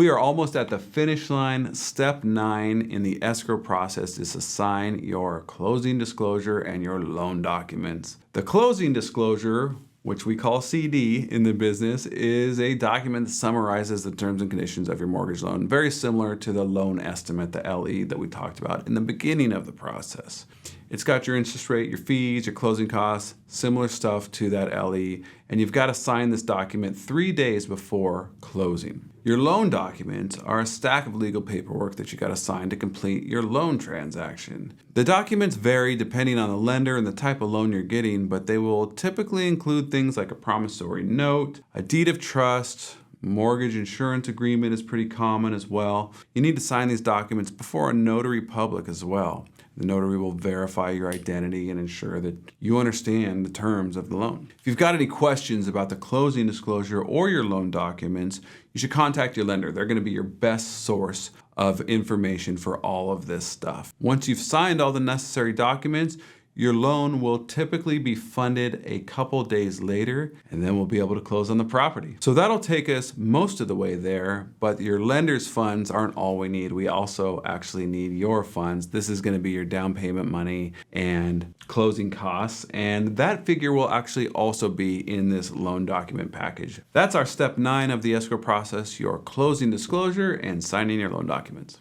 We are almost at the finish line. Step 9 in the escrow process is to sign your closing disclosure and your loan documents. The closing disclosure, which we call CD in the business, is a document that summarizes the terms and conditions of your mortgage loan, very similar to the loan estimate, the LE, that we talked about in the beginning of the process. It's got your interest rate, your fees, your closing costs, similar stuff to that LE, and you've got to sign this document 3 days before closing. Your loan documents are a stack of legal paperwork that you got to sign to complete your loan transaction. The documents vary depending on the lender and the type of loan you're getting, but they will typically include things like a promissory note, a deed of trust, mortgage insurance agreement is pretty common as well. You need to sign these documents before a notary public as well. The notary will verify your identity and ensure that you understand the terms of the loan. If you've got any questions about the closing disclosure or your loan documents, you should contact your lender. They're going to be your best source of information for all of this stuff. Once you've signed all the necessary documents, your loan will typically be funded a couple days later, and then we'll be able to close on the property. So that'll take us most of the way there, but your lender's funds aren't all we need. We also actually need your funds. This is going to be your down payment money and closing costs, and that figure will actually also be in this loan document package. That's our step 9 of the escrow process, your closing disclosure and signing your loan documents.